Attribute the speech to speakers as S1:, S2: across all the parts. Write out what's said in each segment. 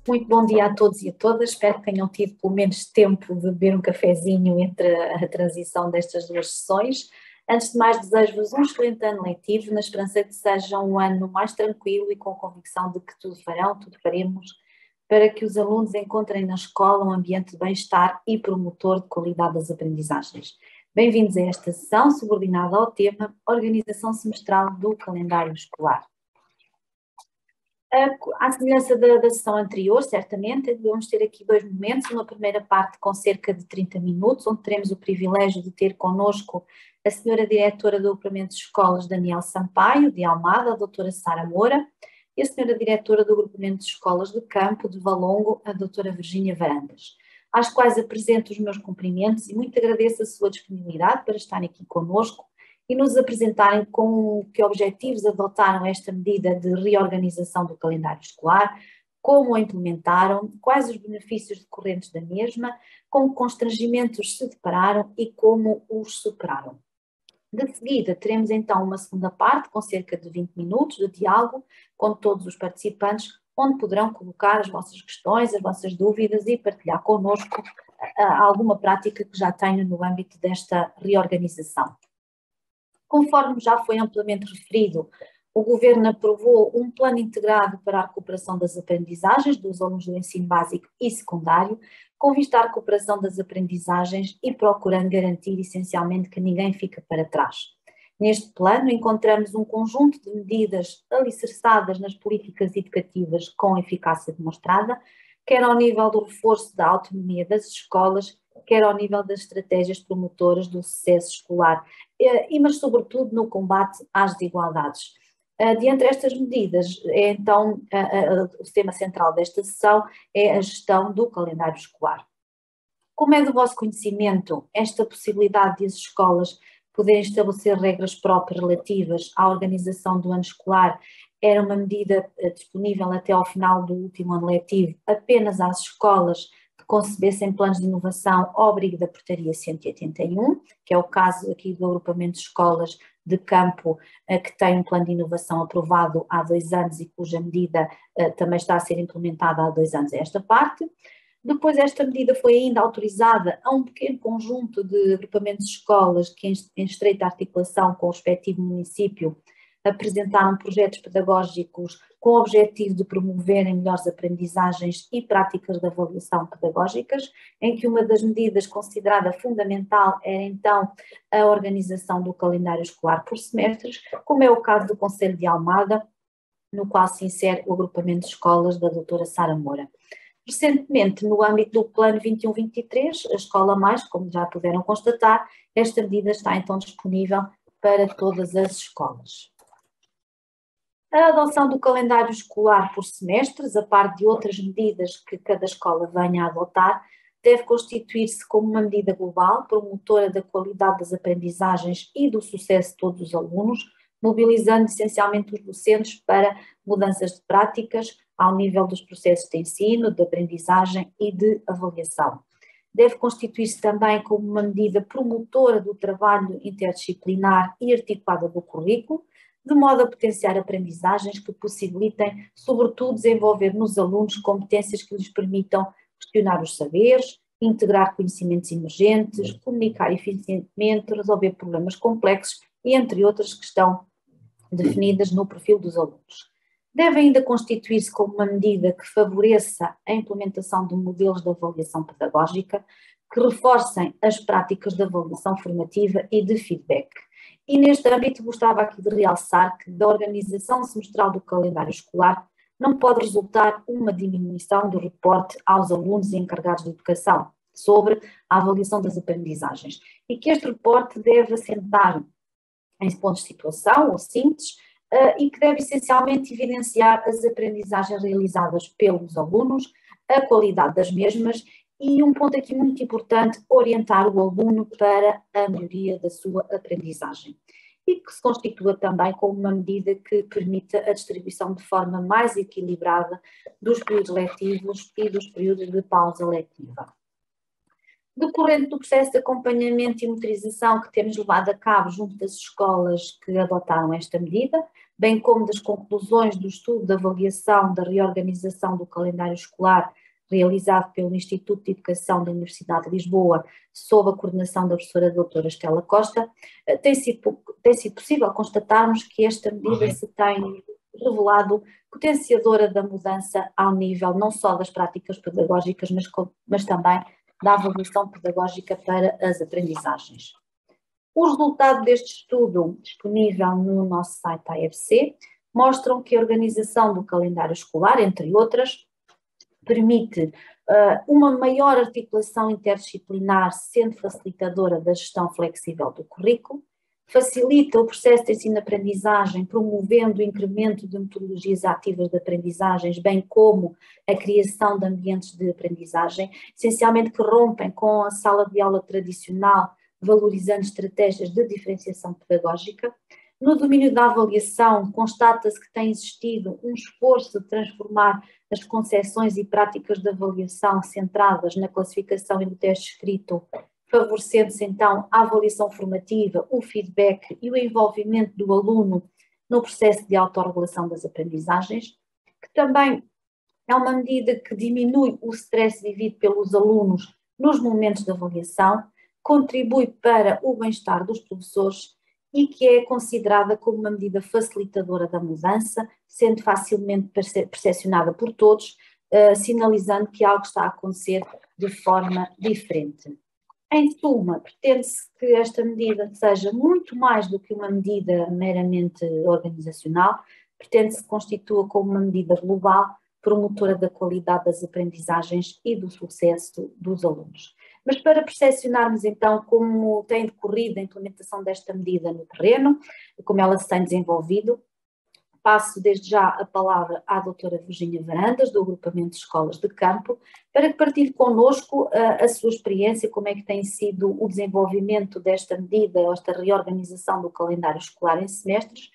S1: Muito bom dia a todos e a todas, espero que tenham tido pelo menos tempo de beber um cafezinho entre a transição destas duas sessões. Antes de mais, desejo-vos um excelente ano letivo, na esperança que seja um ano mais tranquilo e com a convicção de que tudo farão, tudo faremos, para que os alunos encontrem na escola um ambiente de bem-estar e promotor de qualidade das aprendizagens. Bem-vindos a esta sessão subordinada ao tema Organização Semestral do Calendário Escolar. À semelhança da sessão anterior, certamente, vamos ter aqui dois momentos, uma primeira parte com cerca de 30 minutos, onde teremos o privilégio de ter connosco a senhora diretora do Agrupamento de Escolas, Daniel Sampaio, de Almada, a doutora Sara Moura, e a senhora diretora do Agrupamento de Escolas de Campo, de Valongo, a doutora Virgínia Varandas, às quais apresento os meus cumprimentos e muito agradeço a sua disponibilidade para estarem aqui connosco e nos apresentarem com que objetivos adotaram esta medida de reorganização do calendário escolar, como a implementaram, quais os benefícios decorrentes da mesma, com que constrangimentos se depararam e como os superaram. De seguida, teremos então uma segunda parte com cerca de 20 minutos de diálogo com todos os participantes, onde poderão colocar as vossas questões, as vossas dúvidas e partilhar connosco alguma prática que já tenham no âmbito desta reorganização. Conforme já foi amplamente referido, o Governo aprovou um plano integrado para a recuperação das aprendizagens dos alunos do ensino básico e secundário, com vista à recuperação das aprendizagens e procurando garantir essencialmente que ninguém fique para trás. Neste plano encontramos um conjunto de medidas alicerçadas nas políticas educativas com eficácia demonstrada, quer ao nível do reforço da autonomia das escolas, quer ao nível das estratégias promotoras do sucesso escolar, mas sobretudo no combate às desigualdades. Dentre estas medidas, então, o tema central desta sessão é a gestão do calendário escolar. Como é do vosso conhecimento, esta possibilidade de as escolas poderem estabelecer regras próprias relativas à organização do ano escolar era uma medida disponível até ao final do último ano letivo apenas às escolas que concebessem planos de inovação ao abrigo da Portaria 181, que é o caso aqui do Agrupamento de Escolas de Campo, que tem um plano de inovação aprovado há 2 anos e cuja medida também está a ser implementada há 2 anos esta parte. Depois esta medida foi ainda autorizada a um pequeno conjunto de agrupamentos de escolas que em estreita articulação com o respectivo município apresentaram projetos pedagógicos com o objetivo de promoverem melhores aprendizagens e práticas de avaliação pedagógicas, em que uma das medidas considerada fundamental era então a organização do calendário escolar por semestres, como é o caso do Conselho de Almada, no qual se insere o agrupamento de escolas da doutora Sara Moura. Recentemente, no âmbito do Plano 21-23, a Escola Mais, como já puderam constatar, esta medida está então disponível para todas as escolas. A adoção do calendário escolar por semestres, a par de outras medidas que cada escola venha a adotar, deve constituir-se como uma medida global, promotora da qualidade das aprendizagens e do sucesso de todos os alunos, mobilizando essencialmente os docentes para mudanças de práticas ao nível dos processos de ensino, de aprendizagem e de avaliação. Deve constituir-se também como uma medida promotora do trabalho interdisciplinar e articulada do currículo, de modo a potenciar aprendizagens que possibilitem, sobretudo, desenvolver nos alunos competências que lhes permitam questionar os saberes, integrar conhecimentos emergentes, comunicar eficientemente, resolver problemas complexos e, entre outras, que estão definidas no perfil dos alunos. Deve ainda constituir-se como uma medida que favoreça a implementação de modelos de avaliação pedagógica que reforcem as práticas de avaliação formativa e de feedback. E neste âmbito gostava aqui de realçar que da organização semestral do calendário escolar não pode resultar uma diminuição do reporte aos alunos e encarregados de educação sobre a avaliação das aprendizagens e que este reporte deve assentar em pontos de situação ou síntese e que deve essencialmente evidenciar as aprendizagens realizadas pelos alunos, a qualidade das mesmas e um ponto aqui muito importante, orientar o aluno para a melhoria da sua aprendizagem. E que se constitua também como uma medida que permita a distribuição de forma mais equilibrada dos períodos letivos e dos períodos de pausa letiva. Decorrente do processo de acompanhamento e monitorização que temos levado a cabo junto das escolas que adotaram esta medida, bem como das conclusões do estudo de avaliação da reorganização do calendário escolar realizado pelo Instituto de Educação da Universidade de Lisboa, sob a coordenação da professora doutora Estela Costa, tem sido possível constatarmos que esta medida se tem revelado potenciadora da mudança ao nível não só das práticas pedagógicas, mas também da avaliação pedagógica para as aprendizagens. O resultado deste estudo, disponível no nosso site AFC, mostram que a organização do calendário escolar, entre outras, permite uma maior articulação interdisciplinar, sendo facilitadora da gestão flexível do currículo, facilita o processo de ensino-aprendizagem, promovendo o incremento de metodologias ativas de aprendizagens, bem como a criação de ambientes de aprendizagem, essencialmente que rompem com a sala de aula tradicional, valorizando estratégias de diferenciação pedagógica. No domínio da avaliação, constata-se que tem existido um esforço de transformar as concepções e práticas de avaliação centradas na classificação e no teste escrito, favorecendo-se então a avaliação formativa, o feedback e o envolvimento do aluno no processo de autorregulação das aprendizagens, que também é uma medida que diminui o stress vivido pelos alunos nos momentos de avaliação, contribui para o bem-estar dos professores e que é considerada como uma medida facilitadora da mudança, sendo facilmente percepcionada por todos, sinalizando que algo está a acontecer de forma diferente. Em suma, pretende-se que esta medida seja muito mais do que uma medida meramente organizacional, pretende-se que constitua como uma medida global, promotora da qualidade das aprendizagens e do sucesso dos alunos. Mas para percepcionarmos então como tem decorrido a implementação desta medida no terreno, como ela se tem desenvolvido, passo desde já a palavra à doutora Virgínia Varandas, do agrupamento de escolas de campo, para que partilhe connosco a sua experiência, como é que tem sido o desenvolvimento desta medida, esta reorganização do calendário escolar em semestres,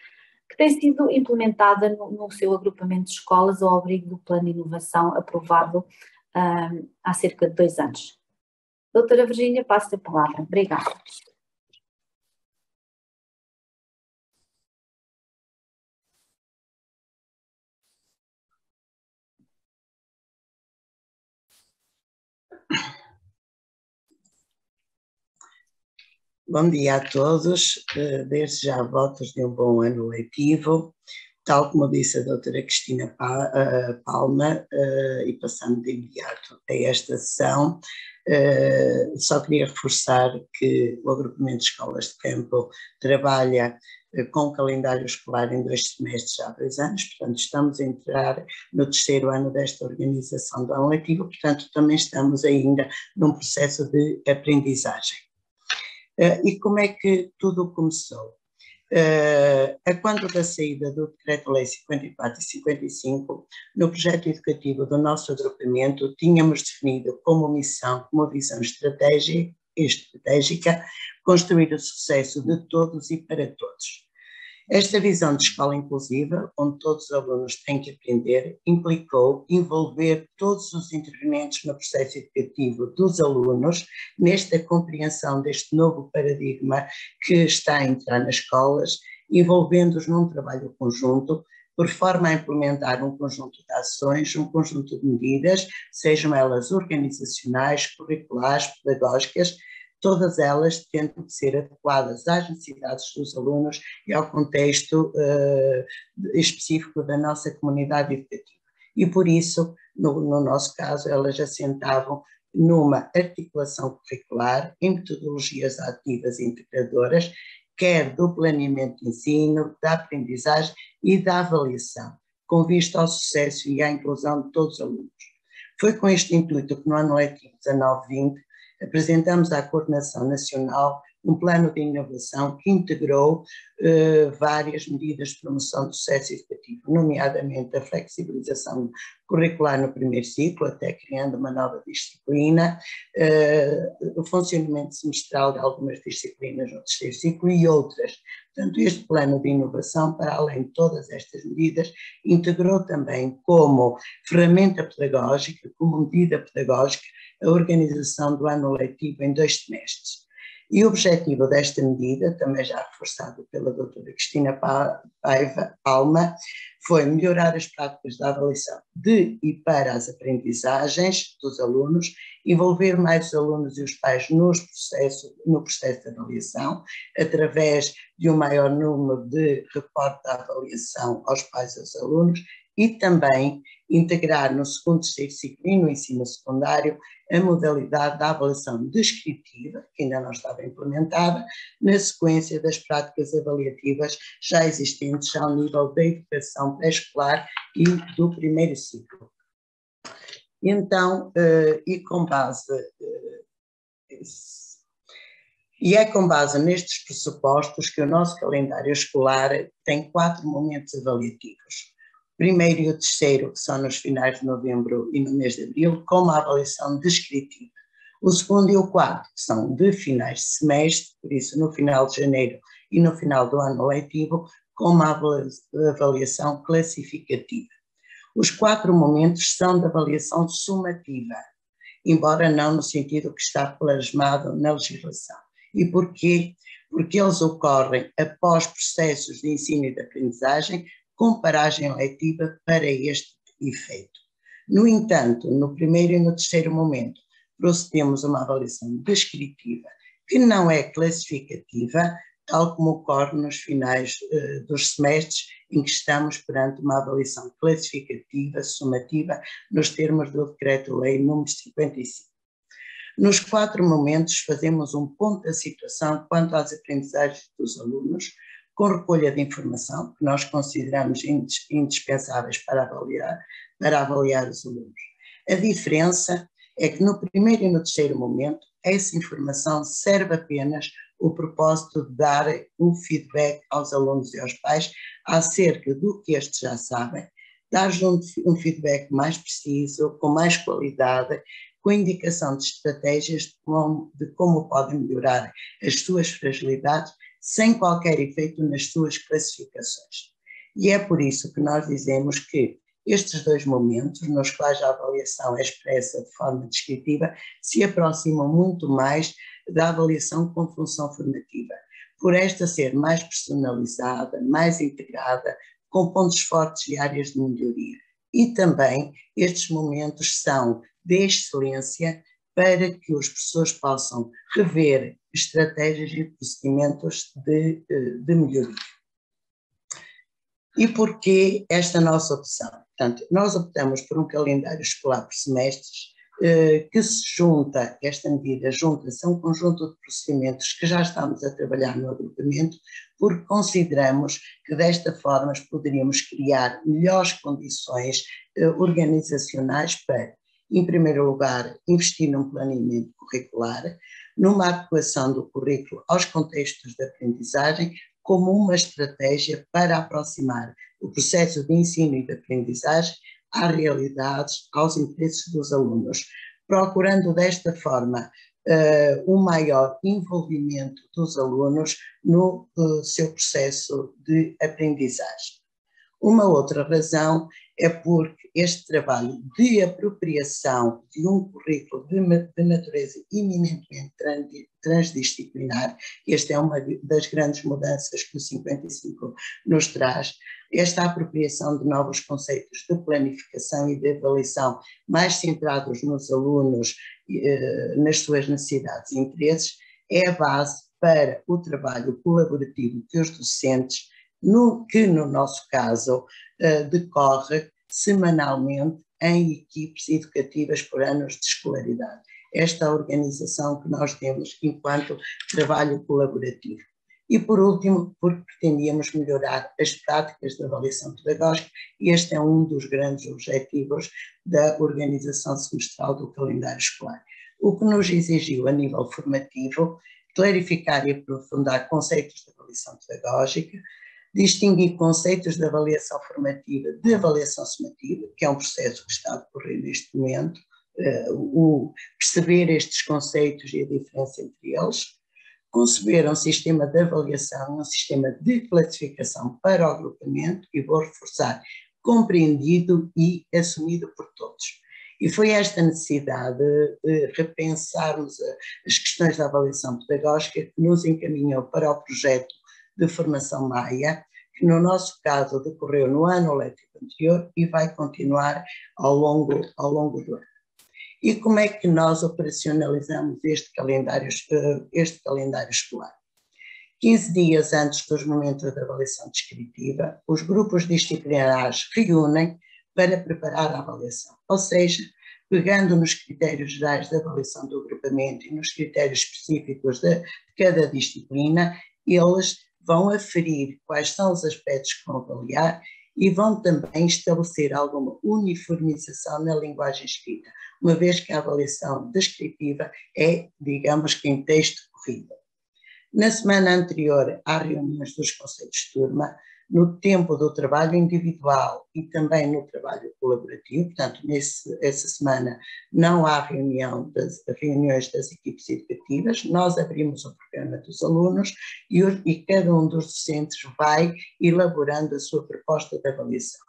S1: que tem sido implementada no seu agrupamento de escolas ao abrigo do Plano de Inovação aprovado há cerca de 2 anos. Doutora Virgínia, passo a palavra. Obrigada.
S2: Bom dia a todos, desde já votos de um bom ano letivo, tal como disse a doutora Cristina Palma, e passando de imediato a esta sessão, só queria reforçar que o agrupamento de escolas de campo trabalha com o calendário escolar em 2 semestres há 2 anos, portanto estamos a entrar no 3º ano desta organização do ano letivo, portanto também estamos ainda num processo de aprendizagem. E como é que tudo começou? A quando da saída do Decreto-Lei 54 e 55, no projeto educativo do nosso agrupamento, tínhamos definido como missão, como visão estratégica, construir o sucesso de todos e para todos. Esta visão de escola inclusiva, onde todos os alunos têm que aprender, implicou envolver todos os intervenientes no processo educativo dos alunos nesta compreensão deste novo paradigma que está a entrar nas escolas, envolvendo-os num trabalho conjunto, por forma a implementar um conjunto de ações, um conjunto de medidas, sejam elas organizacionais, curriculares, pedagógicas, todas elas tendo de ser adequadas às necessidades dos alunos e ao contexto específico da nossa comunidade educativa. E por isso, no nosso caso, elas assentavam numa articulação curricular em metodologias ativas e integradoras, quer do planeamento de ensino, da aprendizagem e da avaliação, com vista ao sucesso e à inclusão de todos os alunos. Foi com este intuito que no ano letivo 19-20 apresentamos à Coordenação Nacional um plano de inovação que integrou várias medidas de promoção do sucesso educativo, nomeadamente a flexibilização curricular no primeiro ciclo, até criando uma nova disciplina, o funcionamento semestral de algumas disciplinas no terceiro ciclo e outras. Portanto, este plano de inovação, para além de todas estas medidas, integrou também como ferramenta pedagógica, como medida pedagógica, a organização do ano letivo em 2 semestres. E o objetivo desta medida, também já reforçado pela doutora Cristina Palma, foi melhorar as práticas da avaliação de e para as aprendizagens dos alunos, envolver mais os alunos e os pais no processo de avaliação, através de um maior número de reportes da avaliação aos pais e aos alunos, e também integrar no segundo e terceiro ciclo e no ensino secundário a modalidade da avaliação descritiva, que ainda não estava implementada, na sequência das práticas avaliativas já existentes ao nível da educação pré-escolar e do primeiro ciclo. Então, é com base nestes pressupostos que o nosso calendário escolar tem 4 momentos avaliativos. O primeiro e o terceiro, que são nos finais de novembro e no mês de abril, com uma avaliação descritiva. O segundo e o quarto, que são de finais de semestre, por isso no final de janeiro e no final do ano letivo, com uma avaliação classificativa. Os 4 momentos são de avaliação sumativa, embora não no sentido que está plasmado na legislação. E porquê? Porque eles ocorrem após processos de ensino e de aprendizagem com paragem letiva para este efeito. No entanto, no primeiro e no terceiro momento, procedemos a uma avaliação descritiva, que não é classificativa, tal como ocorre nos finais dos semestres, em que estamos perante uma avaliação classificativa, sumativa, nos termos do Decreto-Lei nº 55. Nos 4 momentos, fazemos um ponto da situação quanto às aprendizagens dos alunos, com recolha de informação, que nós consideramos indispensáveis para avaliar os alunos. A diferença é que no primeiro e no terceiro momento, essa informação serve apenas o propósito de dar um feedback aos alunos e aos pais acerca do que estes já sabem, dar-lhes um feedback mais preciso, com mais qualidade, com indicação de estratégias de como podem melhorar as suas fragilidades, sem qualquer efeito nas suas classificações. E é por isso que nós dizemos que estes 2 momentos, nos quais a avaliação é expressa de forma descritiva, se aproximam muito mais da avaliação com função formativa, por esta ser mais personalizada, mais integrada, com pontos fortes e áreas de melhoria. E também estes momentos são de excelência para que os professores possam rever estratégias e procedimentos de melhoria. E porquê esta nossa opção? Portanto, nós optamos por um calendário escolar por semestres, que se junta, esta medida junta-se a um conjunto de procedimentos que já estamos a trabalhar no agrupamento, porque consideramos que desta forma poderíamos criar melhores condições organizacionais para, em primeiro lugar, investir num planeamento curricular, numa adequação do currículo aos contextos de aprendizagem, como uma estratégia para aproximar o processo de ensino e de aprendizagem às realidades, aos interesses dos alunos, procurando desta forma um maior envolvimento dos alunos no seu processo de aprendizagem. Uma outra razão é porque este trabalho de apropriação de um currículo de natureza eminentemente transdisciplinar, esta é uma das grandes mudanças que o 55 nos traz, esta apropriação de novos conceitos de planificação e de avaliação mais centrados nos alunos, nas suas necessidades e interesses, é a base para o trabalho colaborativo que os docentes, que no nosso caso decorre semanalmente em equipes educativas por anos de escolaridade. Esta é a organização que nós temos enquanto trabalho colaborativo. E por último, porque pretendíamos melhorar as práticas de avaliação pedagógica, e este é um dos grandes objetivos da organização semestral do calendário escolar. O que nos exigiu a nível formativo clarificar e aprofundar conceitos de avaliação pedagógica, distinguir conceitos de avaliação formativa de avaliação sumativa, que é um processo que está a decorrer neste momento, perceber estes conceitos e a diferença entre eles, conceber um sistema de avaliação, um sistema de classificação para o agrupamento, e vou reforçar, compreendido e assumido por todos. E foi esta necessidade de repensarmos as questões da avaliação pedagógica que nos encaminhou para o projeto de formação Maia, que no nosso caso decorreu no ano letivo anterior e vai continuar ao longo do ano. E como é que nós operacionalizamos este calendário escolar? 15 dias antes dos momentos de avaliação descritiva, os grupos disciplinares reúnem para preparar a avaliação, ou seja, pegando nos critérios gerais de avaliação do agrupamento e nos critérios específicos de cada disciplina, eles vão aferir quais são os aspectos que vão avaliar e vão também estabelecer alguma uniformização na linguagem escrita, uma vez que a avaliação descritiva é, digamos que em texto corrido. Na semana anterior às reuniões dos conselhos de turma, no tempo do trabalho individual e também no trabalho colaborativo, portanto, essa semana não há reuniões das equipes educativas, nós abrimos o programa dos alunos e cada um dos docentes vai elaborando a sua proposta de avaliação.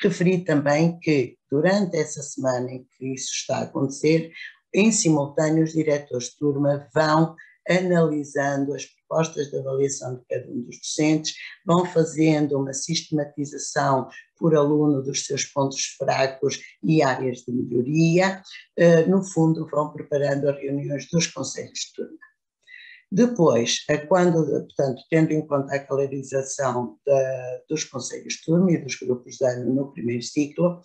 S2: Referi também que durante essa semana em que isso está a acontecer, em simultâneo os diretores de turma vão analisando as propostas de avaliação de cada um dos docentes, vão fazendo uma sistematização por aluno dos seus pontos fracos e áreas de melhoria, no fundo vão preparando as reuniões dos conselhos de turma. Depois, portanto, tendo em conta a calorização dos conselhos de turma e dos grupos de ano no primeiro ciclo,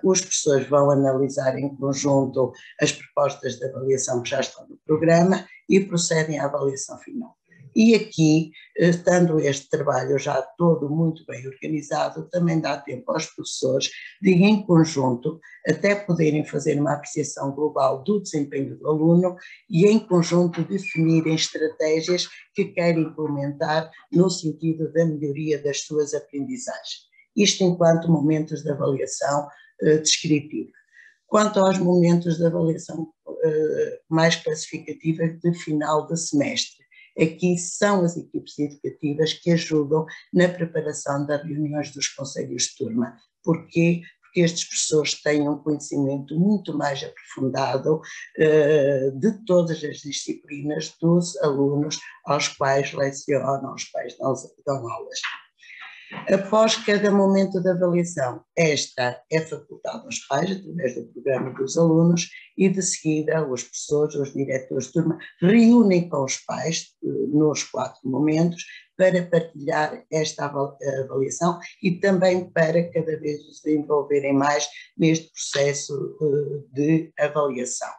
S2: os professores vão analisar em conjunto as propostas de avaliação que já estão no programa e procedem à avaliação final. E aqui, estando este trabalho já todo muito bem organizado, também dá tempo aos professores de, em conjunto, até poderem fazer uma apreciação global do desempenho do aluno e, em conjunto, definirem estratégias que querem implementar no sentido da melhoria das suas aprendizagens. Isto enquanto momentos de avaliação descritiva. Quanto aos momentos de avaliação mais classificativa de final de semestre, aqui são as equipes educativas que ajudam na preparação das reuniões dos conselhos de turma. Porquê? Porque estes professores têm um conhecimento muito mais aprofundado de todas as disciplinas dos alunos aos quais lecionam, aos quais dão aulas. Após cada momento de avaliação, esta é facultada aos pais, através do programa dos alunos, e de seguida os professores, os diretores de turma, reúnem com os pais nos 4 momentos para partilhar esta avaliação e também para cada vez os envolverem mais neste processo de avaliação.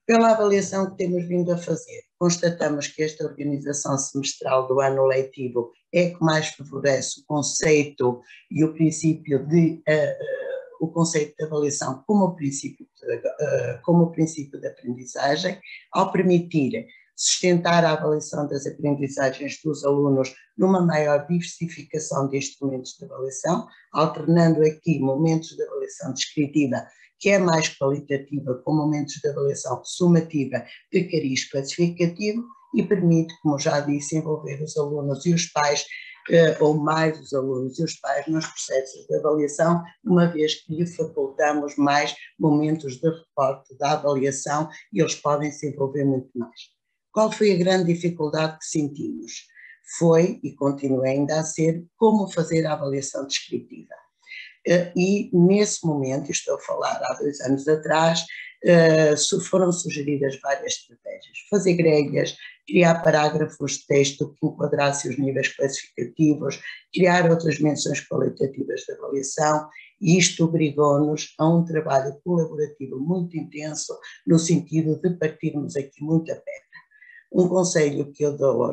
S2: Pela avaliação que temos vindo a fazer, constatamos que esta organização semestral do ano letivo é que mais favorece o conceito e o princípio de avaliação como princípio de aprendizagem, ao permitir sustentar a avaliação das aprendizagens dos alunos numa maior diversificação de instrumentos de avaliação, alternando aqui momentos de avaliação descritiva, que é mais qualitativa, com momentos de avaliação sumativa de cariz classificativo, e permite, como já disse, envolver os alunos e os pais, ou mais os alunos e os pais, nos processos de avaliação, uma vez que lhe facultamos mais momentos de reporte da avaliação e eles podem se envolver muito mais. Qual foi a grande dificuldade que sentimos? Foi, e continua ainda a ser, como fazer a avaliação descritiva. E nesse momento, estou a falar há 2 anos atrás, foram sugeridas várias estratégias. Fazer grelhas, criar parágrafos de texto que enquadrassem os níveis classificativos, criar outras menções qualitativas de avaliação, e isto obrigou-nos a um trabalho colaborativo muito intenso, no sentido de partirmos aqui muito a pedra. Um conselho que eu dou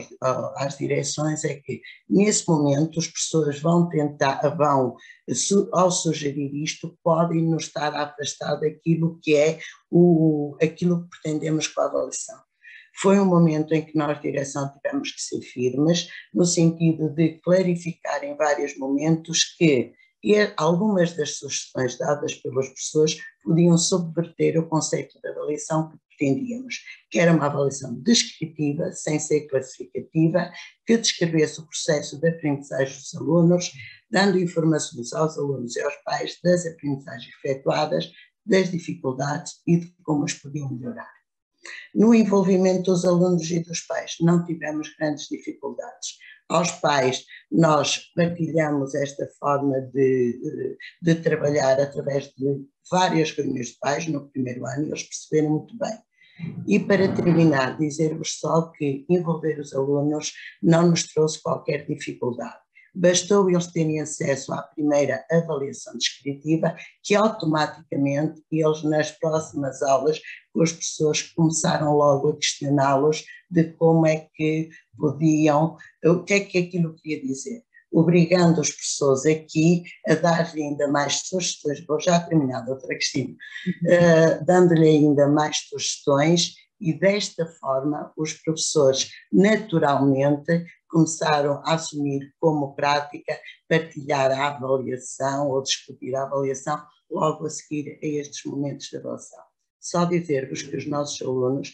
S2: às direções é que, nesse momento, as pessoas vão tentar, ao sugerir isto, podem nos estar a afastar daquilo que é aquilo que pretendemos com a avaliação. Foi um momento em que nós, direção, tivemos que ser firmes, no sentido de clarificar em vários momentos que algumas das sugestões dadas pelos professores podiam subverter o conceito de avaliação que pretendíamos, que era uma avaliação descritiva, sem ser classificativa, que descrevesse o processo de aprendizagem dos alunos, dando informações aos alunos e aos pais das aprendizagens efetuadas, das dificuldades e de como as podiam melhorar. No envolvimento dos alunos e dos pais, não tivemos grandes dificuldades. Aos pais, nós partilhamos esta forma de trabalhar através de várias reuniões de pais no primeiro ano, e eles perceberam muito bem. E para terminar, dizer-vos só que envolver os alunos não nos trouxe qualquer dificuldade. Bastou eles terem acesso à primeira avaliação descritiva, que automaticamente eles nas próximas aulas, os professores começaram logo a questioná-los de como é que podiam, o que é que aquilo queria dizer, obrigando os professores aqui a dar-lhe ainda mais sugestões. Vou já terminar, doutora Cristina, dando-lhe ainda mais sugestões, e desta forma os professores naturalmente começaram a assumir como prática partilhar a avaliação ou discutir a avaliação logo a seguir a estes momentos de avaliação. Só dizer-vos que os nossos alunos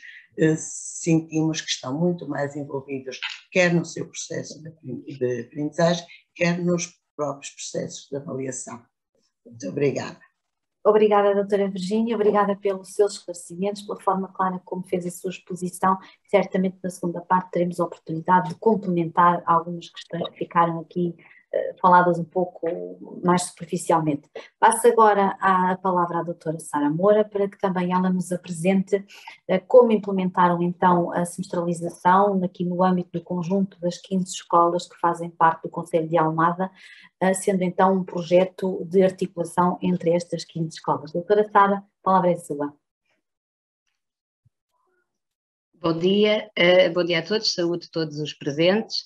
S2: sentimos que estão muito mais envolvidos, quer no seu processo de aprendizagem, quer nos próprios processos de avaliação. Muito obrigada.
S1: Obrigada, doutora Virgínia, obrigada pelos seus esclarecimentos, pela forma clara como fez a sua exposição. Certamente na segunda parte teremos a oportunidade de complementar algumas questões que ficaram aqui faladas um pouco mais superficialmente. Passo agora a palavra à doutora Sara Moura para que também ela nos apresente como implementaram então a semestralização aqui no âmbito do conjunto das 15 escolas que fazem parte do Concelho de Almada, sendo então um projeto de articulação entre estas 15 escolas. Doutora Sara, a palavra é sua.
S3: Bom dia a todos, saúde a todos os presentes.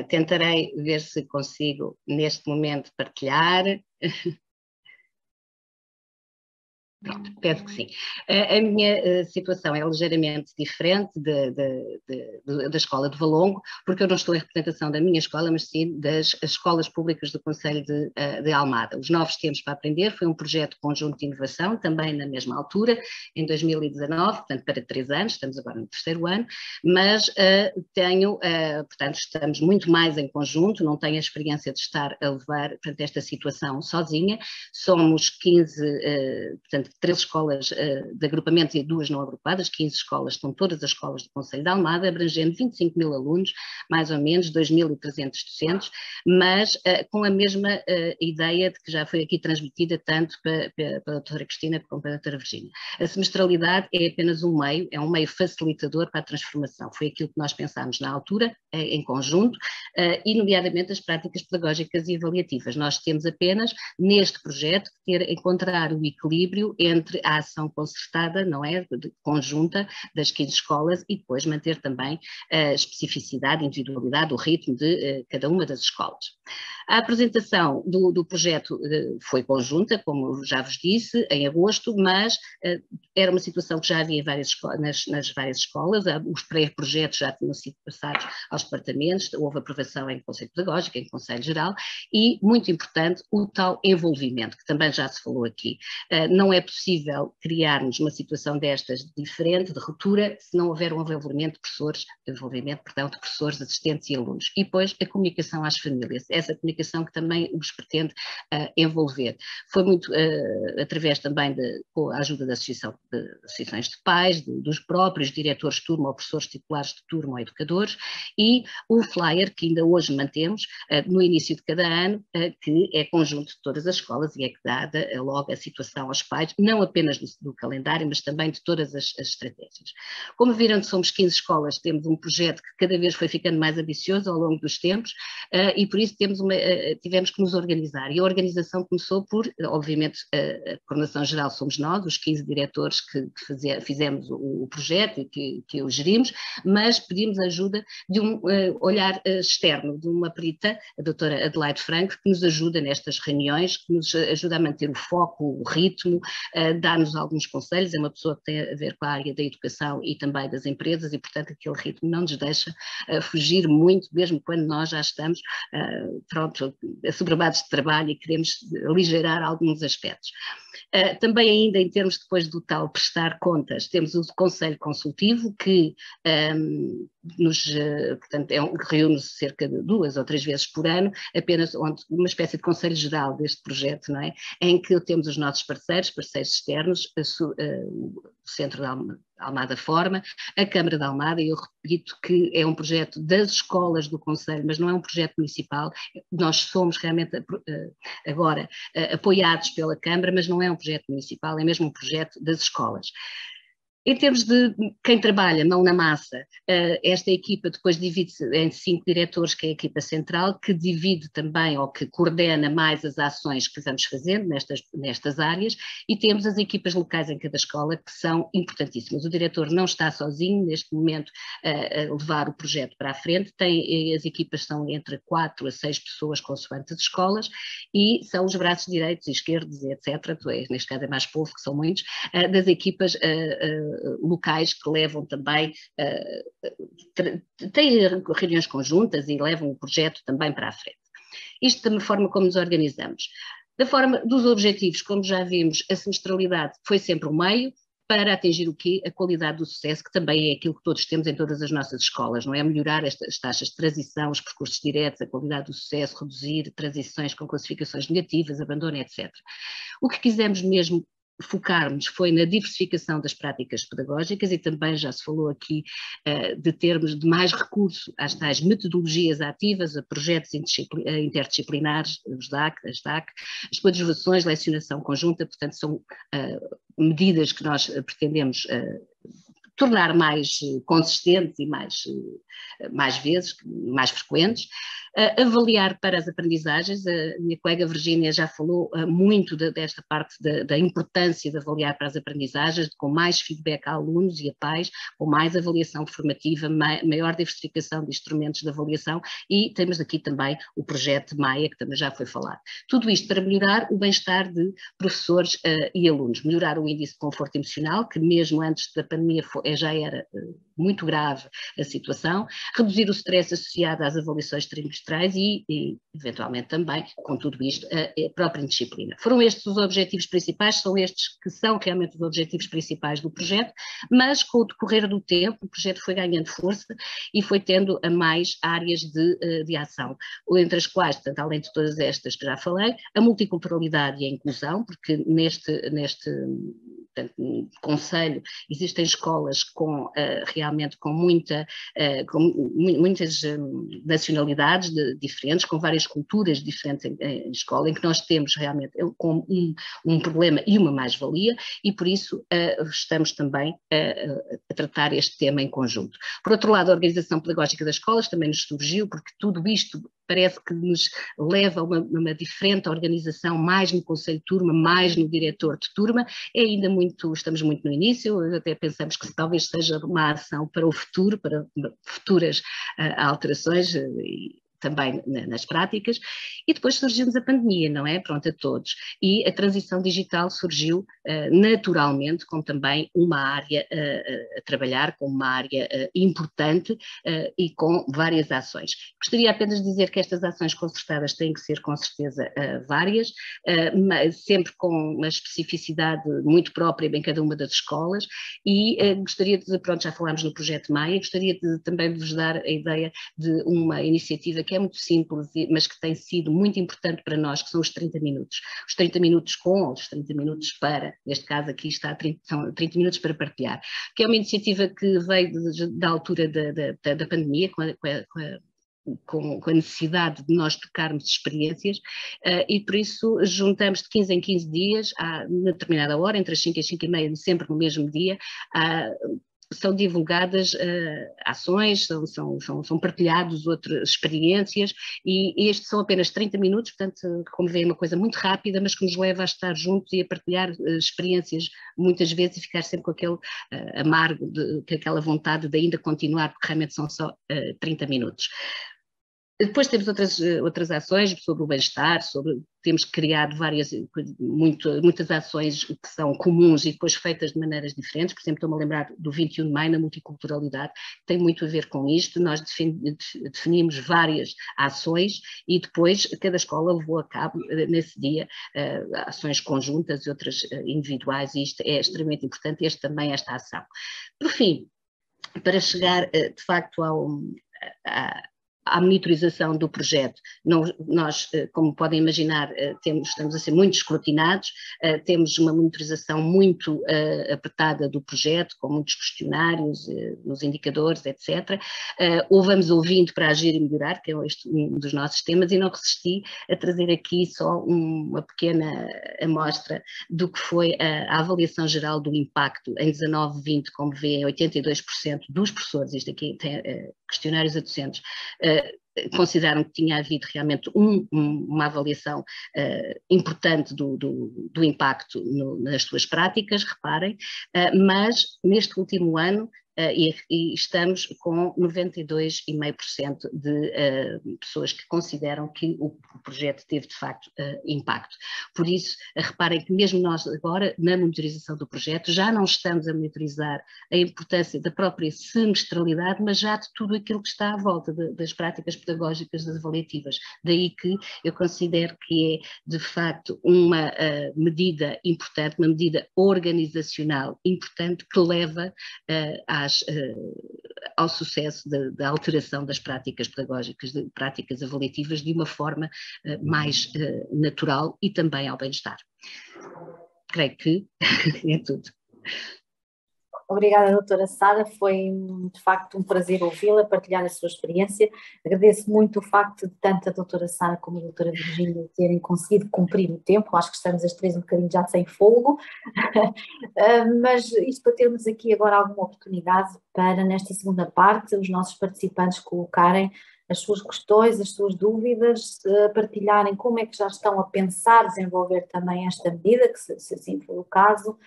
S3: Tentarei ver se consigo neste momento partilhar. Pronto, penso que sim. A minha situação é ligeiramente diferente da escola de Valongo, porque eu não estou em representação da minha escola, mas sim das escolas públicas do Concelho de Almada. Os Novos Tempos para Aprender foi um projeto conjunto de inovação, também na mesma altura, em 2019, portanto para 3 anos, estamos agora no 3º ano, mas portanto estamos muito mais em conjunto, não tenho a experiência de estar a levar, portanto, esta situação sozinha. Somos 15, portanto, 13 escolas de agrupamento e 2 não agrupadas, 15 escolas, estão todas as escolas do Concelho de Almada, abrangendo 25 mil alunos, mais ou menos 2.300 docentes, mas com a mesma ideia de que já foi aqui transmitida tanto pela doutora Cristina como pela doutora Virgínia. A semestralidade é apenas um meio, é um meio facilitador para a transformação, foi aquilo que nós pensámos na altura, em conjunto, e nomeadamente as práticas pedagógicas e avaliativas. Nós temos apenas, neste projeto, encontrar o equilíbrio entre a ação concertada, não é, conjunta das 15 escolas e depois manter também a especificidade, a individualidade, o ritmo de cada uma das escolas. A apresentação do projeto foi conjunta, como já vos disse, em agosto, mas era uma situação que já havia nas várias escolas, os pré-projetos já tinham sido passados aos departamentos, houve aprovação em Conselho Pedagógico, em Conselho Geral, e, muito importante, o tal envolvimento, que também já se falou aqui. Não é possível criarmos uma situação destas diferente, de ruptura, se não houver um envolvimento de professores, de professores, assistentes e alunos. E depois a comunicação às famílias, essa comunicação que também os pretende envolver. Foi muito através também com a ajuda da associações de pais, dos próprios diretores de turma ou professores titulares de turma ou educadores, e o flyer que ainda hoje mantemos no início de cada ano, que é conjunto de todas as escolas e é que dá logo a situação aos pais não apenas do calendário, mas também de todas as estratégias. Como viram, somos 15 escolas, temos um projeto que cada vez foi ficando mais ambicioso ao longo dos tempos, e por isso tivemos que nos organizar. E a organização começou por, obviamente, a coordenação geral somos nós, os 15 diretores que fizemos o projeto e que o gerimos, mas pedimos ajuda de um olhar externo, de uma perita, a doutora Adelaide Franco, que nos ajuda nestas reuniões, que nos ajuda a manter o foco, o ritmo, dá-nos alguns conselhos, é uma pessoa que tem a ver com a área da educação e também das empresas e, portanto, aquele ritmo não nos deixa fugir muito, mesmo quando nós já estamos assoberbados de trabalho e queremos aligerar alguns aspectos. Também ainda em termos depois do tal prestar contas, temos o Conselho Consultivo que portanto, reúne-se cerca de 2 ou 3 vezes por ano, apenas uma espécie de Conselho Geral deste projeto, não é? Em que temos os nossos parceiros externos, o Centro da Almada Forma, a Câmara da Almada, e eu repito que é um projeto das escolas do Conselho, mas não é um projeto municipal, nós somos realmente agora apoiados pela Câmara, mas não é um projeto municipal, é mesmo um projeto das escolas. Em termos de quem trabalha mão na massa, esta equipa depois divide-se em 5 diretores, que é a equipa central, que divide também ou que coordena mais as ações que vamos fazendo nestas áreas, e temos as equipas locais em cada escola que são importantíssimas. O diretor não está sozinho neste momento a levar o projeto para a frente, as equipas são entre 4 a 6 pessoas consoante as escolas e são os braços direitos e esquerdos, etc., neste caso é mais povo, que são muitos, das equipas locais que levam também, têm reuniões conjuntas e levam o projeto também para a frente. Isto da forma como nos organizamos. Da forma dos objetivos, como já vimos, a semestralidade foi sempre o meio para atingir o quê? A qualidade do sucesso, que também é aquilo que todos temos em todas as nossas escolas, não é? Melhorar as taxas de transição, os percursos diretos, a qualidade do sucesso, reduzir transições com classificações negativas, abandono, etc. O que quisemos mesmo focarmos foi na diversificação das práticas pedagógicas e também já se falou aqui de termos de mais recurso às tais metodologias ativas, a projetos interdisciplinares, os DAC, as DAC, as coadjuvações, lecionação conjunta, portanto são medidas que nós pretendemos tornar mais consistentes e mais vezes, mais frequentes. Avaliar para as aprendizagens, a minha colega Virgínia já falou muito desta parte da importância de avaliar para as aprendizagens, com mais feedback a alunos e a pais, com mais avaliação formativa, maior diversificação de instrumentos de avaliação, e temos aqui também o projeto Maia, que também já foi falado. Tudo isto para melhorar o bem-estar de professores e alunos, melhorar o índice de conforto emocional, que mesmo antes da pandemia já era muito grave a situação, reduzir o stress associado às avaliações trimestrais e eventualmente também, com tudo isto, a própria disciplina. Foram estes os objetivos principais, são estes que são realmente os objetivos principais do projeto, mas com o decorrer do tempo o projeto foi ganhando força e foi tendo a mais áreas de ação, entre as quais, portanto, além de todas estas que já falei, a multiculturalidade e a inclusão, porque neste portanto, conselho existem escolas realmente com muitas nacionalidades diferentes, com várias culturas diferentes em escola, em que nós temos realmente com um problema e uma mais-valia, e por isso estamos também a tratar este tema em conjunto. Por outro lado, a organização pedagógica das escolas também nos surgiu, porque tudo isto parece que nos leva a uma diferente organização, mais no conselho de turma, mais no diretor de turma, estamos muito no início, até pensamos que talvez seja uma ação para o futuro, para futuras alterações também nas práticas, e depois surgiu-nos a pandemia, não é? Pronto, a todos. E a transição digital surgiu naturalmente como também uma área a trabalhar, como uma área importante e com várias ações. Gostaria apenas de dizer que estas ações concertadas têm que ser com certeza várias, mas sempre com uma especificidade muito própria em cada uma das escolas, e gostaria de, pronto, já falámos no projeto Maia, gostaria também de vos dar a ideia de uma iniciativa que é muito simples, mas que tem sido muito importante para nós, que são os 30 minutos. Os 30 minutos com, os 30 minutos para, neste caso aqui são 30 minutos para partilhar, que é uma iniciativa que veio da altura da pandemia, com a com a necessidade de nós tocarmos experiências, e por isso juntamos de 15 em 15 dias, na determinada hora, entre as 5 e as 5 e meia, sempre no mesmo dia, são divulgadas ações, são partilhadas outras experiências, e estes são apenas 30 minutos, portanto, como vê, é uma coisa muito rápida, mas que nos leva a estar juntos e a partilhar experiências muitas vezes, e ficar sempre com aquele amargo, com aquela vontade de ainda continuar, porque realmente são só 30 minutos. Depois temos outras ações sobre o bem-estar, temos criado muitas ações que são comuns e depois feitas de maneiras diferentes. Por exemplo, estou-me a lembrar do 21 de Maio na multiculturalidade, que tem muito a ver com isto. Nós definimos várias ações e depois cada escola levou a cabo nesse dia ações conjuntas e outras individuais, e isto é extremamente importante, esta ação. Por fim, para chegar de facto à monitorização do projeto, nós, como podem imaginar, estamos a ser muito escrutinados, temos uma monitorização muito apertada do projeto, com muitos questionários, nos indicadores, etc. Vamos ouvindo para agir e melhorar, que é um dos nossos temas, e não resisti a trazer aqui só uma pequena amostra do que foi a avaliação geral do impacto em 19-20, como vê, 82% dos professores, isto aqui tem questionários a docentes, consideraram que tinha havido realmente uma avaliação importante do impacto nas suas práticas, reparem, mas neste último ano e estamos com 92,5% de pessoas que consideram que o projeto teve de facto impacto. Por isso, reparem que mesmo nós agora, na monitorização do projeto, já não estamos a monitorizar a importância da própria semestralidade, mas já de tudo aquilo que está à volta das práticas pedagógicas das avaliativas. Daí que eu considero que é de facto uma medida importante, uma medida organizacional importante que leva ao sucesso da alteração das práticas pedagógicas, de práticas avaliativas, de uma forma mais natural e também ao bem-estar. Creio que é tudo.
S1: Obrigada, doutora Sara, foi de facto um prazer ouvi-la, partilhar a sua experiência. Agradeço muito o facto de tanto a doutora Sara como a doutora Virgínia terem conseguido cumprir o tempo, acho que estamos as três um bocadinho já sem fôlego, mas isto para termos aqui agora alguma oportunidade para, nesta segunda parte, os nossos participantes colocarem as suas questões, as suas dúvidas, partilharem como é que já estão a pensar desenvolver também esta medida, que se assim for o caso,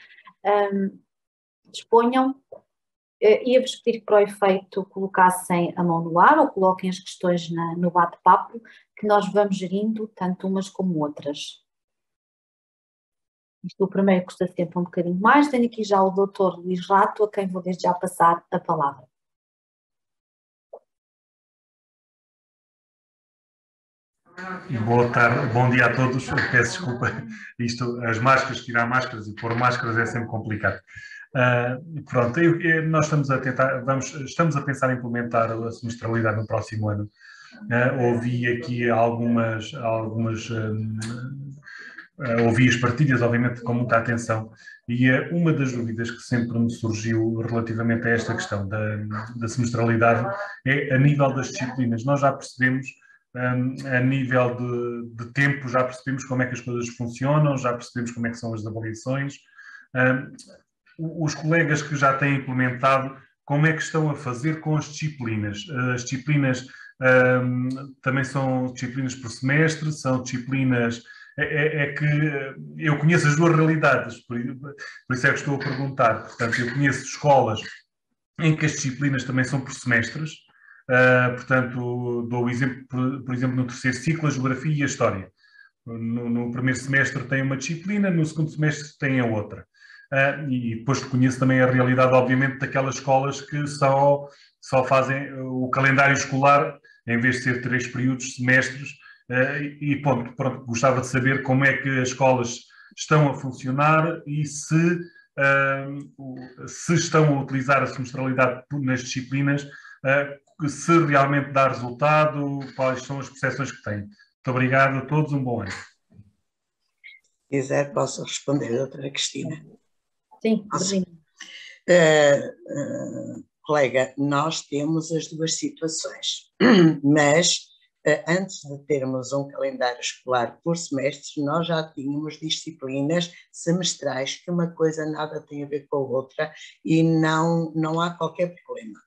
S1: disponham, ia-vos pedir que para o efeito colocassem a mão no ar ou coloquem as questões no bate-papo, que nós vamos gerindo tanto umas como outras. Isto o primeiro custa sempre um bocadinho mais. Tenho aqui já o doutor Luís Rato, a quem vou desde já passar a palavra.
S4: Boa tarde, bom dia a todos. Peço desculpa, as máscaras, tirar máscaras e pôr máscaras é sempre complicado. Pronto, nós estamos a pensar em implementar a semestralidade no próximo ano. Ouvi aqui ouvi as partilhas, obviamente, com muita atenção, e uma das dúvidas que sempre me surgiu relativamente a esta questão da semestralidade é a nível das disciplinas. Nós já percebemos, a nível de tempo, já percebemos como é que as coisas funcionam, já percebemos como é que são as avaliações. Os colegas que já têm implementado, como é que estão a fazer com as disciplinas? As disciplinas também são disciplinas por semestre, são disciplinas... É que eu conheço as duas realidades, por isso é que estou a perguntar. Portanto, eu conheço escolas em que as disciplinas também são por semestres. Portanto, dou o exemplo, por exemplo, no terceiro ciclo, a Geografia e a História. No primeiro semestre tem uma disciplina, no segundo semestre tem a outra. E depois conheço também a realidade, obviamente, daquelas escolas que só fazem o calendário escolar, em vez de ser 3 períodos, semestres, e pronto, gostava de saber como é que as escolas estão a funcionar e se estão a utilizar a semestralidade nas disciplinas, se realmente dá resultado, quais são as percepções que têm. Muito obrigado a todos, um bom ano.
S2: Se quiser, posso responder, doutora Cristina.
S1: Sim, Virgínia.
S2: Colega, nós temos as duas situações, mas antes de termos um calendário escolar por semestres, nós já tínhamos disciplinas semestrais que uma coisa nada tem a ver com a outra e não há qualquer problema.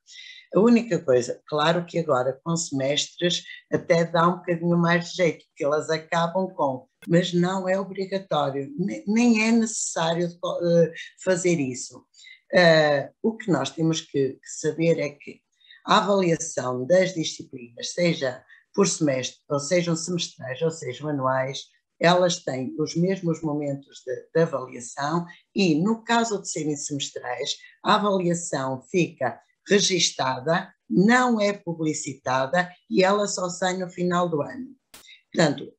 S2: A única coisa, claro que agora com semestres até dá um bocadinho mais de jeito, porque elas acabam com, mas não é obrigatório, nem é necessário fazer isso. O que nós temos que saber é que a avaliação das disciplinas, seja por semestre, ou sejam semestrais, ou sejam anuais, elas têm os mesmos momentos de avaliação e, no caso de serem semestrais, a avaliação fica registada, não é publicitada e ela só sai no final do ano. Portanto,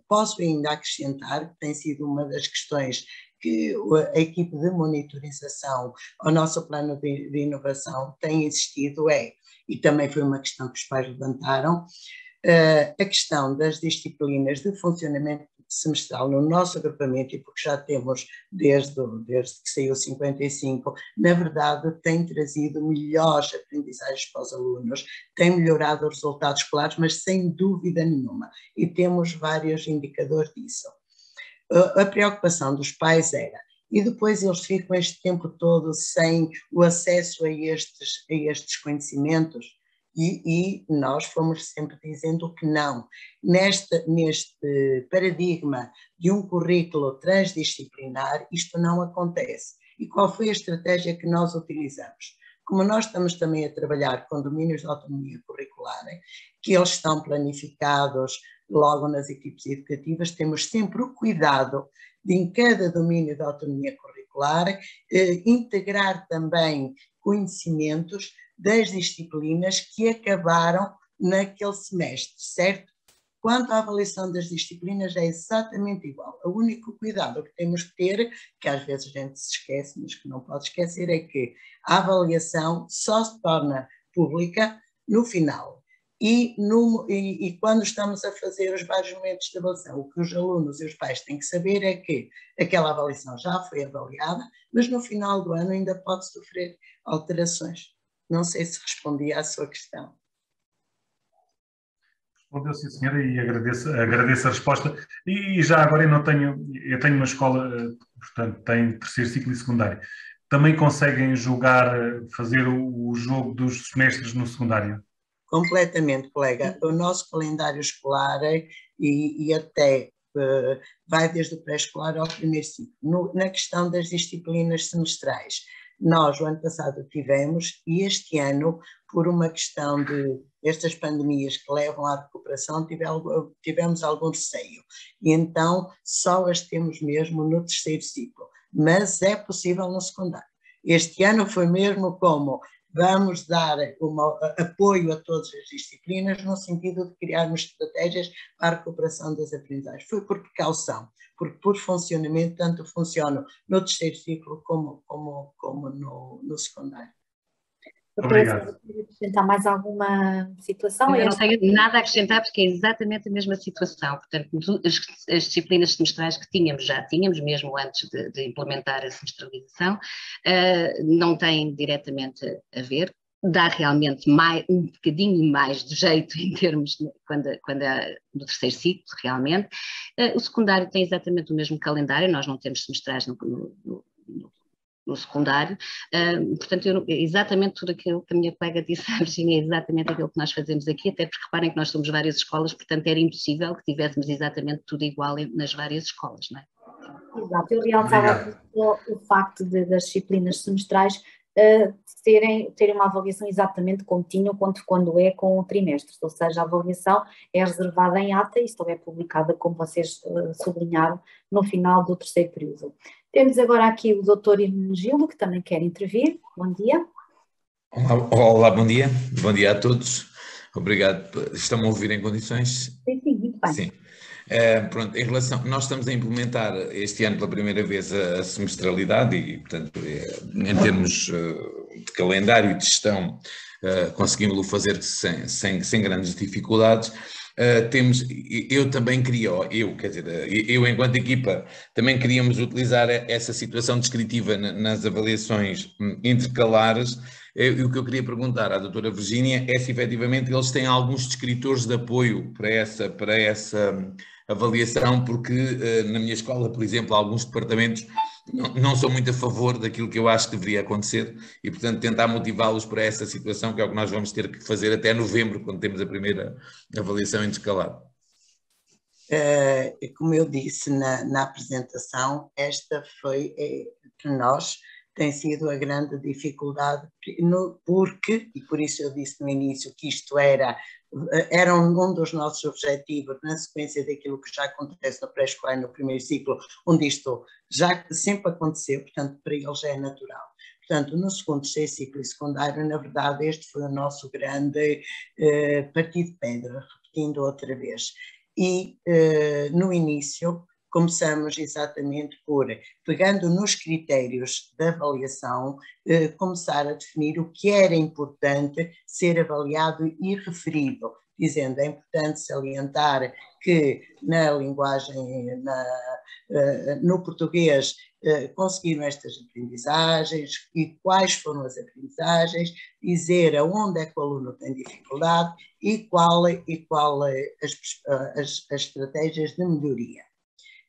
S2: posso ainda acrescentar que tem sido uma das questões que a equipe de monitorização ao nosso plano de inovação tem existido e também foi uma questão que os pais levantaram, a questão das disciplinas de funcionamento semestral no nosso agrupamento, e porque já temos desde que saiu 55, na verdade tem trazido melhores aprendizagens para os alunos, tem melhorado os resultados escolares, mas sem dúvida nenhuma, e temos vários indicadores disso. A preocupação dos pais era, e depois eles ficam este tempo todo sem o acesso a estes conhecimentos, e nós fomos sempre dizendo que não. Neste paradigma de um currículo transdisciplinar, isto não acontece. E qual foi a estratégia que nós utilizamos? Como nós estamos também a trabalhar com domínios de autonomia curricular, que eles estão planificados logo nas equipes educativas, temos sempre o cuidado de, em cada domínio de autonomia curricular, integrar também conhecimentos das disciplinas que acabaram naquele semestre, certo? Quanto à avaliação das disciplinas é exatamente igual. O único cuidado que temos que ter, que às vezes a gente se esquece, mas que não pode esquecer, é que a avaliação só se torna pública no final. E quando estamos a fazer os vários momentos de avaliação, o que os alunos e os pais têm que saber é que aquela avaliação já foi avaliada, mas no final do ano ainda pode sofrer alterações. Não sei se respondi à sua questão.
S4: Respondeu, sim, senhora, e agradeço a resposta. E já agora eu tenho uma escola, portanto, tem terceiro ciclo e secundário. Também conseguem fazer o jogo dos semestres no secundário?
S2: Completamente, colega. O nosso calendário escolar e até vai desde o pré-escolar ao primeiro ciclo. Na questão das disciplinas semestrais, nós o ano passado tivemos e este ano, por uma questão de estas pandemias que levam à recuperação, tivemos algum receio. E então só as temos mesmo no terceiro ciclo, mas é possível no secundário. Este ano foi mesmo como vamos dar apoio a todas as disciplinas no sentido de criarmos estratégias para a recuperação das aprendizagens. Foi por precaução, porque por funcionamento, tanto funciona no terceiro ciclo como no secundário.
S1: Obrigado. Quer acrescentar mais alguma situação?
S3: Eu não tenho nada a acrescentar porque é exatamente a mesma situação. Portanto, as disciplinas semestrais que já tínhamos mesmo antes de implementar a semestralização, não têm diretamente a ver. Dá realmente um bocadinho mais de jeito em termos, quando é do terceiro ciclo, realmente. O secundário tem exatamente o mesmo calendário, nós não temos semestrais no secundário, portanto, exatamente tudo aquilo que a minha colega disse, a Virginia, é exatamente aquilo que nós fazemos aqui, até porque reparem que nós somos várias escolas, portanto era impossível que tivéssemos exatamente tudo igual nas várias escolas, não é?
S1: Exato, eu realçava o facto das disciplinas semestrais terem uma avaliação exatamente contínua quando é com o trimestre, ou seja, a avaliação é reservada em ata e só é publicada, como vocês sublinharam, no final do terceiro período. Temos agora aqui o Dr. Hermenegildo, que também quer intervir. Bom dia.
S5: Olá, bom dia. Bom dia a todos. Obrigado. Estão-me a ouvir em condições?
S1: Sim, muito bem.
S5: Sim. Pronto, nós estamos a implementar este ano pela primeira vez a semestralidade e, portanto, em termos de calendário e de gestão, conseguimos-lo fazer sem grandes dificuldades. eu também queria, quer dizer, eu enquanto equipa também queríamos utilizar essa situação descritiva nas avaliações intercalares. E o que eu queria perguntar à doutora Virgínia é se efetivamente eles têm alguns descritores de apoio para essa avaliação, porque na minha escola, por exemplo, alguns departamentos não sou muito a favor daquilo que eu acho que deveria acontecer e, portanto, tentar motivá-los para essa situação, que é o que nós vamos ter que fazer até novembro, quando temos a primeira avaliação intercalada.
S2: Como eu disse na apresentação, esta foi, para nós, tem sido a grande dificuldade, porque, e por isso eu disse no início que isto era um dos nossos objetivos, na sequência daquilo que já acontece no pré-escolar e no primeiro ciclo, onde isto já sempre aconteceu, portanto, para eles já é natural. Portanto, no segundo, terceiro ciclo e secundário, na verdade, este foi o nosso grande partido de pedra, repetindo outra vez. E no início começamos exatamente por, pegando nos critérios da avaliação, começar a definir o que era importante ser avaliado e referido, dizendo é importante salientar que na linguagem, no português, conseguiram estas aprendizagens e quais foram as aprendizagens, dizer aonde é que o aluno tem dificuldade e qual as estratégias de melhoria.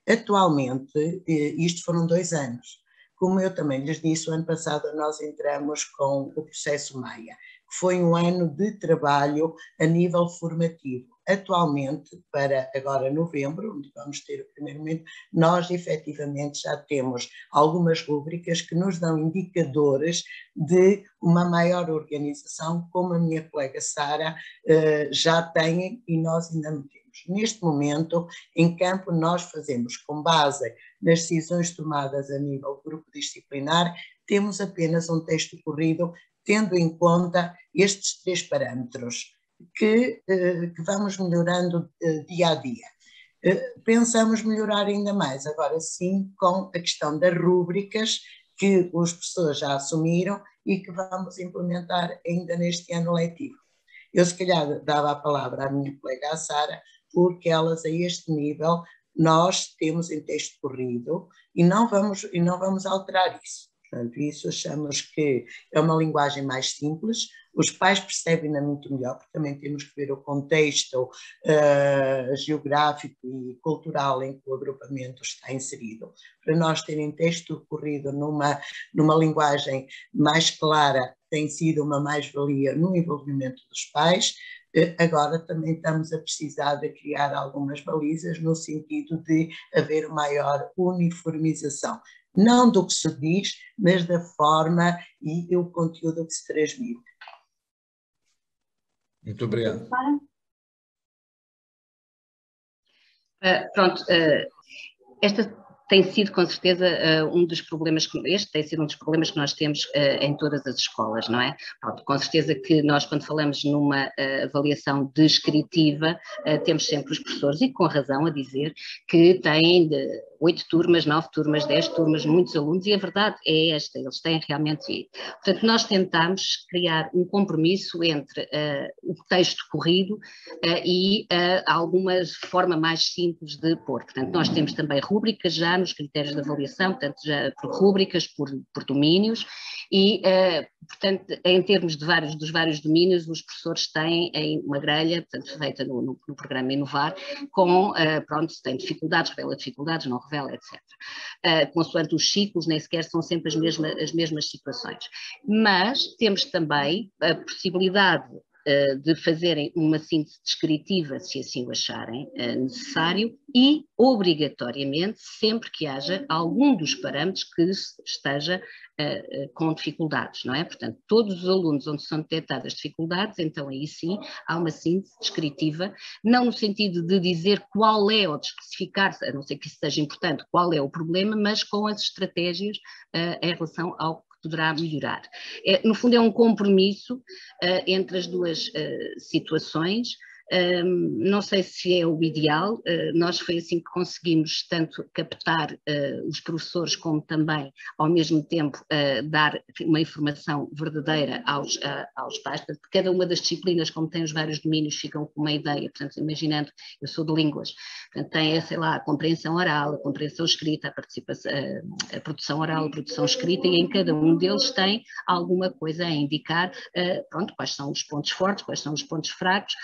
S2: Atualmente, isto foram 2 anos. Como eu também lhes disse, o ano passado nós entramos com o processo Maia, que foi um ano de trabalho a nível formativo. Atualmente, para agora novembro, onde vamos ter o primeiro momento, nós efetivamente já temos algumas rúbricas que nos dão indicadores de uma maior organização, como a minha colega Sara já tem e nós ainda não temos. Neste momento, em campo, nós fazemos, com base nas decisões tomadas a nível grupo disciplinar, temos apenas um texto corrido, tendo em conta estes 3 parâmetros, que vamos melhorando dia a dia. Pensamos melhorar ainda mais, agora sim, com a questão das rúbricas, que os professores já assumiram e que vamos implementar ainda neste ano letivo. Eu, se calhar, dava a palavra à minha colega, a Sara, porque elas, a este nível, nós temos em texto corrido e não vamos alterar isso. Portanto, isso achamos que é uma linguagem mais simples, os pais percebem-na muito melhor, porque também temos que ver o contexto geográfico e cultural em que o agrupamento está inserido. Para nós terem texto corrido numa linguagem mais clara, tem sido uma mais-valia no envolvimento dos pais. Agora também estamos a precisar de criar algumas balizas no sentido de haver maior uniformização. Não do que se diz, mas da forma e o conteúdo que se transmite.
S5: Muito obrigado.
S3: Pronto, esta tem sido com certeza um dos problemas que nós temos em todas as escolas, não é? Pronto, com certeza que nós, quando falamos numa avaliação descritiva, temos sempre os professores, e com razão, a dizer que têm 8 turmas, 9 turmas, 10 turmas, muitos alunos, e a verdade é esta, eles têm realmente. Portanto, nós tentamos criar um compromisso entre o texto corrido e alguma forma mais simples de pôr. Portanto, nós temos também rúbricas já nos critérios de avaliação, portanto, já por rúbricas, por domínios, e, portanto, em termos dos vários domínios, os professores têm uma grelha, portanto, feita no programa Inovar, com, pronto, se tem dificuldades, revela dificuldades, não revela, etc. Consoante os ciclos, nem sequer são sempre as mesmas situações. Mas temos também a possibilidade de fazerem uma síntese descritiva, se assim o acharem necessário, e, obrigatoriamente, sempre que haja algum dos parâmetros que esteja com dificuldades, não é? Portanto, todos os alunos onde são detectadas dificuldades, então aí sim há uma síntese descritiva, não no sentido de dizer qual é, ou de especificar, a não ser que isso seja importante, qual é o problema, mas com as estratégias em relação ao poderá melhorar. No fundo é um compromisso entre as duas situações, Não sei se é o ideal, nós foi assim que conseguimos tanto captar os professores como também, ao mesmo tempo, dar uma informação verdadeira aos pais. Portanto, cada uma das disciplinas, como tem os vários domínios, ficam com uma ideia. Portanto, imaginando, eu sou de línguas, portanto, tem, sei lá, a compreensão oral, a compreensão escrita, a participação, a produção oral, a produção escrita, e em cada um deles tem alguma coisa a indicar, pronto, quais são os pontos fortes, quais são os pontos fracos,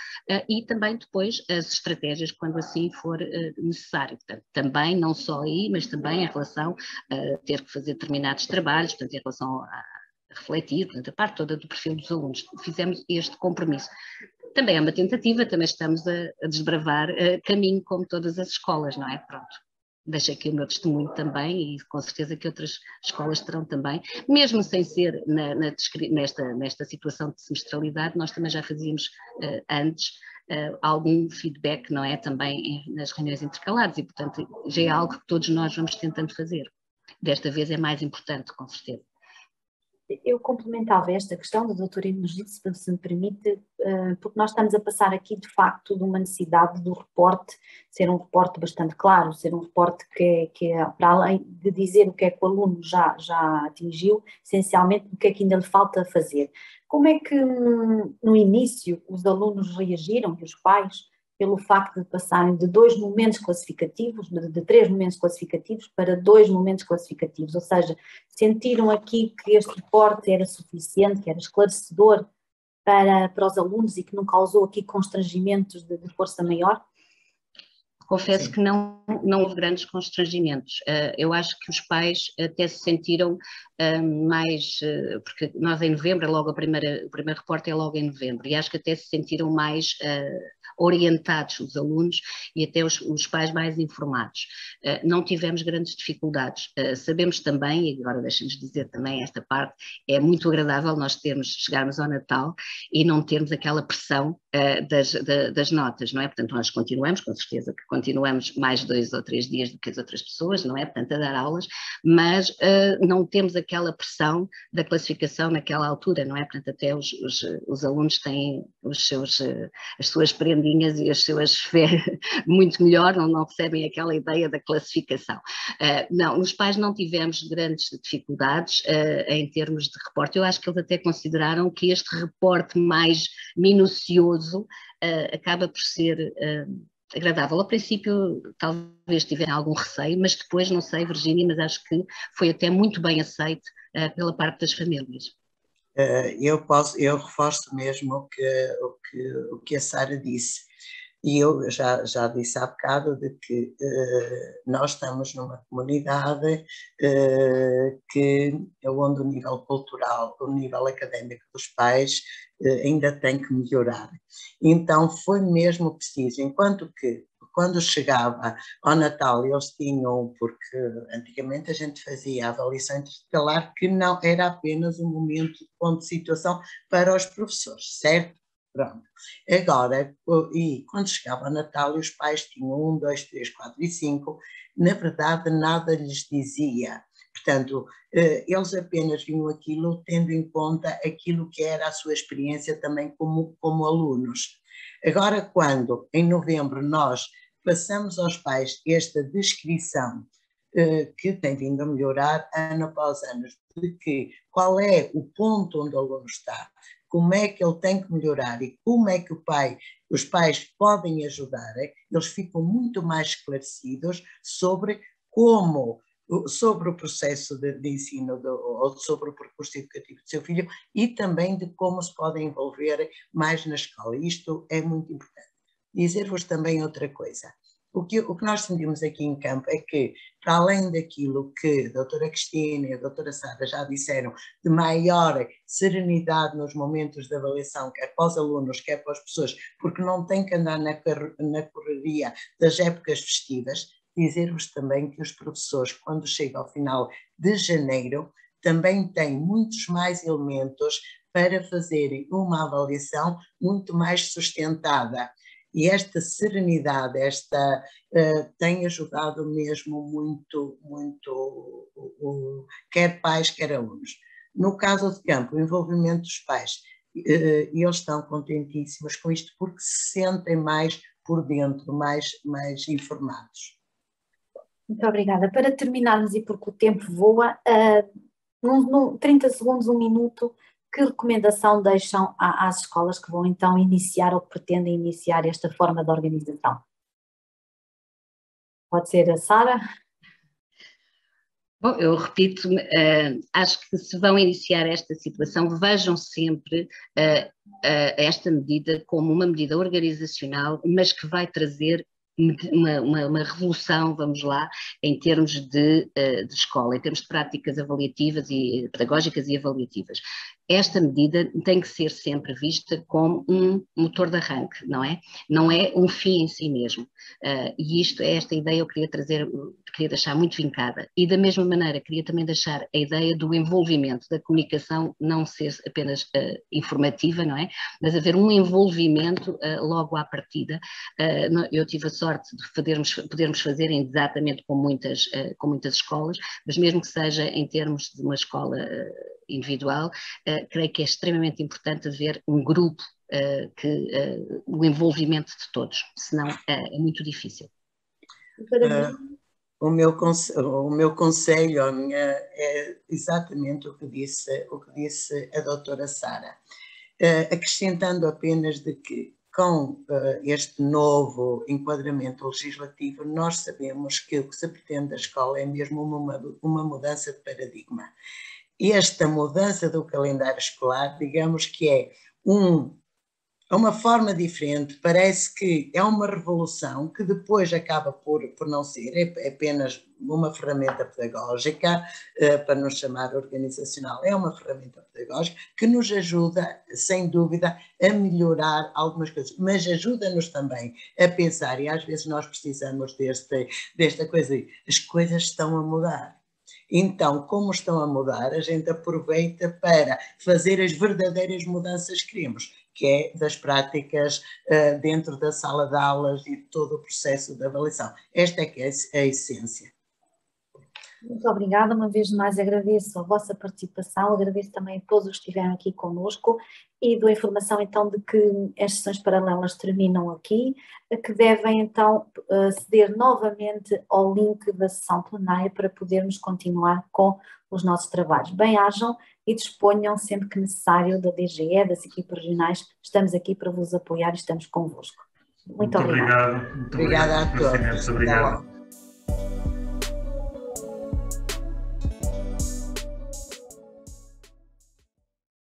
S3: e também depois as estratégias quando assim for necessário. Portanto, também, não só aí, mas também em relação a ter que fazer determinados trabalhos, portanto, em relação a refletir, portanto, a parte toda do perfil dos alunos. Fizemos este compromisso. Também é uma tentativa, também estamos a desbravar caminho como todas as escolas, não é? Pronto. Deixo aqui o meu testemunho também, e com certeza que outras escolas terão também, mesmo sem ser nesta situação de semestralidade, nós também já fazíamos antes algum feedback, não é? Também nas reuniões intercalares, e portanto já é algo que todos nós vamos tentando fazer. Desta vez é mais importante, com certeza.
S1: Eu complementava esta questão da doutora Inês, se me permite, porque nós estamos a passar aqui de facto de uma necessidade do reporte ser um reporte bastante claro, ser um reporte que é para além de dizer o que é que o aluno já atingiu, essencialmente o que é que ainda lhe falta fazer. Como é que no início os alunos reagiram, e os pais, pelo facto de passarem de 2 momentos classificativos, de 3 momentos classificativos para 2 momentos classificativos, ou seja, sentiram aqui que este reporte era suficiente, que era esclarecedor para os alunos e que não causou aqui constrangimentos de força maior?
S3: Confesso que não houve grandes constrangimentos. Eu acho que os pais até se sentiram mais, porque nós em novembro, o primeiro reporte é logo em novembro, e acho que até se sentiram mais orientados os alunos e até os pais mais informados. Não tivemos grandes dificuldades. Sabemos também, e agora deixem-nos dizer também esta parte, é muito agradável nós chegarmos ao Natal e não termos aquela pressão das notas, não é? Portanto, nós continuamos, com certeza que continuamos mais 2 ou 3 dias do que as outras pessoas, não é? Portanto, a dar aulas, mas não temos aquela pressão da classificação naquela altura, não é? Portanto, até os alunos têm as suas prendinhas e as suas férias muito melhor, não recebem aquela ideia da classificação. Não, os pais não tivemos grandes dificuldades em termos de reporte. Eu acho que eles até consideraram que este reporte mais minucioso acaba por ser agradável. Ao princípio talvez tiverem algum receio, mas depois, não sei, Virgínia, mas acho que foi até muito bem aceito pela parte das famílias.
S2: Eu reforço mesmo o que a Sara disse, e eu já disse há bocado de que nós estamos numa comunidade onde o nível cultural, o nível académico dos pais ainda tem que melhorar. Então foi mesmo preciso, enquanto que quando chegava ao Natal eles tinham, porque antigamente a gente fazia a avaliação intercalar, que não era apenas um momento de ponto de situação para os professores, certo? Pronto. Agora, e quando chegava ao Natal os pais tinham 1, 2, 3, 4 e 5, na verdade nada lhes dizia. Portanto, eles apenas viam aquilo tendo em conta aquilo que era a sua experiência também como alunos. Agora, quando em novembro nós passamos aos pais esta descrição que tem vindo a melhorar ano após ano, de que qual é o ponto onde o aluno está, como é que ele tem que melhorar e como é que os pais podem ajudar, eles ficam muito mais esclarecidos sobre o processo de ensino ou sobre o percurso educativo do seu filho e também de como se podem envolver mais na escola. Isto é muito importante. Dizer-vos também outra coisa. O que nós sentimos aqui em campo é que, para além daquilo que a doutora Cristina e a doutora Sara já disseram, de maior serenidade nos momentos de avaliação, quer para os alunos, quer para as pessoas, porque não tem que andar na correria das épocas festivas, dizer-vos também que os professores, quando chegam ao final de janeiro, também têm muitos mais elementos para fazerem uma avaliação muito mais sustentada. E esta serenidade, tem ajudado mesmo muito, quer pais, quer alunos. No caso de campo, o envolvimento dos pais, e eles estão contentíssimos com isto porque se sentem mais por dentro, mais informados.
S1: Muito obrigada. Para terminarmos, e porque o tempo voa, 30 segundos, 1 minuto, que recomendação deixam às escolas que vão então iniciar ou que pretendem iniciar esta forma de organização? Pode ser a Sara?
S3: Bom, eu repito, acho que se vão iniciar esta situação, vejam sempre esta medida como uma medida organizacional, mas que vai trazer uma revolução, vamos lá, em termos de escola, em termos de práticas avaliativas e pedagógicas e avaliativas. Esta medida tem que ser sempre vista como um motor de arranque, não é? Não é um fim em si mesmo. E esta ideia eu queria deixar muito vincada. E da mesma maneira queria também deixar a ideia do envolvimento, da comunicação não ser apenas informativa, não é? Mas haver um envolvimento logo à partida. Eu tive a sorte de podermos fazer exatamente com muitas escolas, mas mesmo que seja em termos de uma escola individual, creio que é extremamente importante haver um grupo, o envolvimento de todos, senão é muito difícil.
S2: O meu conselho é exatamente o que disse a doutora Sara, acrescentando apenas de que com este novo enquadramento legislativo nós sabemos que o que se pretende da escola é mesmo uma mudança de paradigma. Esta mudança do calendário escolar, digamos que é uma forma diferente, parece que é uma revolução que depois acaba por não ser, é apenas uma ferramenta pedagógica, para não chamar organizacional, é uma ferramenta pedagógica que nos ajuda, sem dúvida, a melhorar algumas coisas, mas ajuda-nos também a pensar, e às vezes nós precisamos desta coisa, as coisas estão a mudar. Então, como estão a mudar, a gente aproveita para fazer as verdadeiras mudanças que queremos, que é das práticas dentro da sala de aulas e todo o processo de avaliação. Esta é que é a essência.
S1: Muito obrigada, uma vez mais agradeço a vossa participação, agradeço também a todos os que estiveram aqui connosco e dou a informação então de que as sessões paralelas terminam aqui, que devem então aceder novamente ao link da sessão plenária para podermos continuar com os nossos trabalhos. Bem-ajam e disponham sempre que necessário da DGE, das equipas regionais, estamos aqui para vos apoiar e estamos convosco. Muito obrigada.
S4: Muito obrigado.
S2: Obrigada a todos.
S4: Obrigado.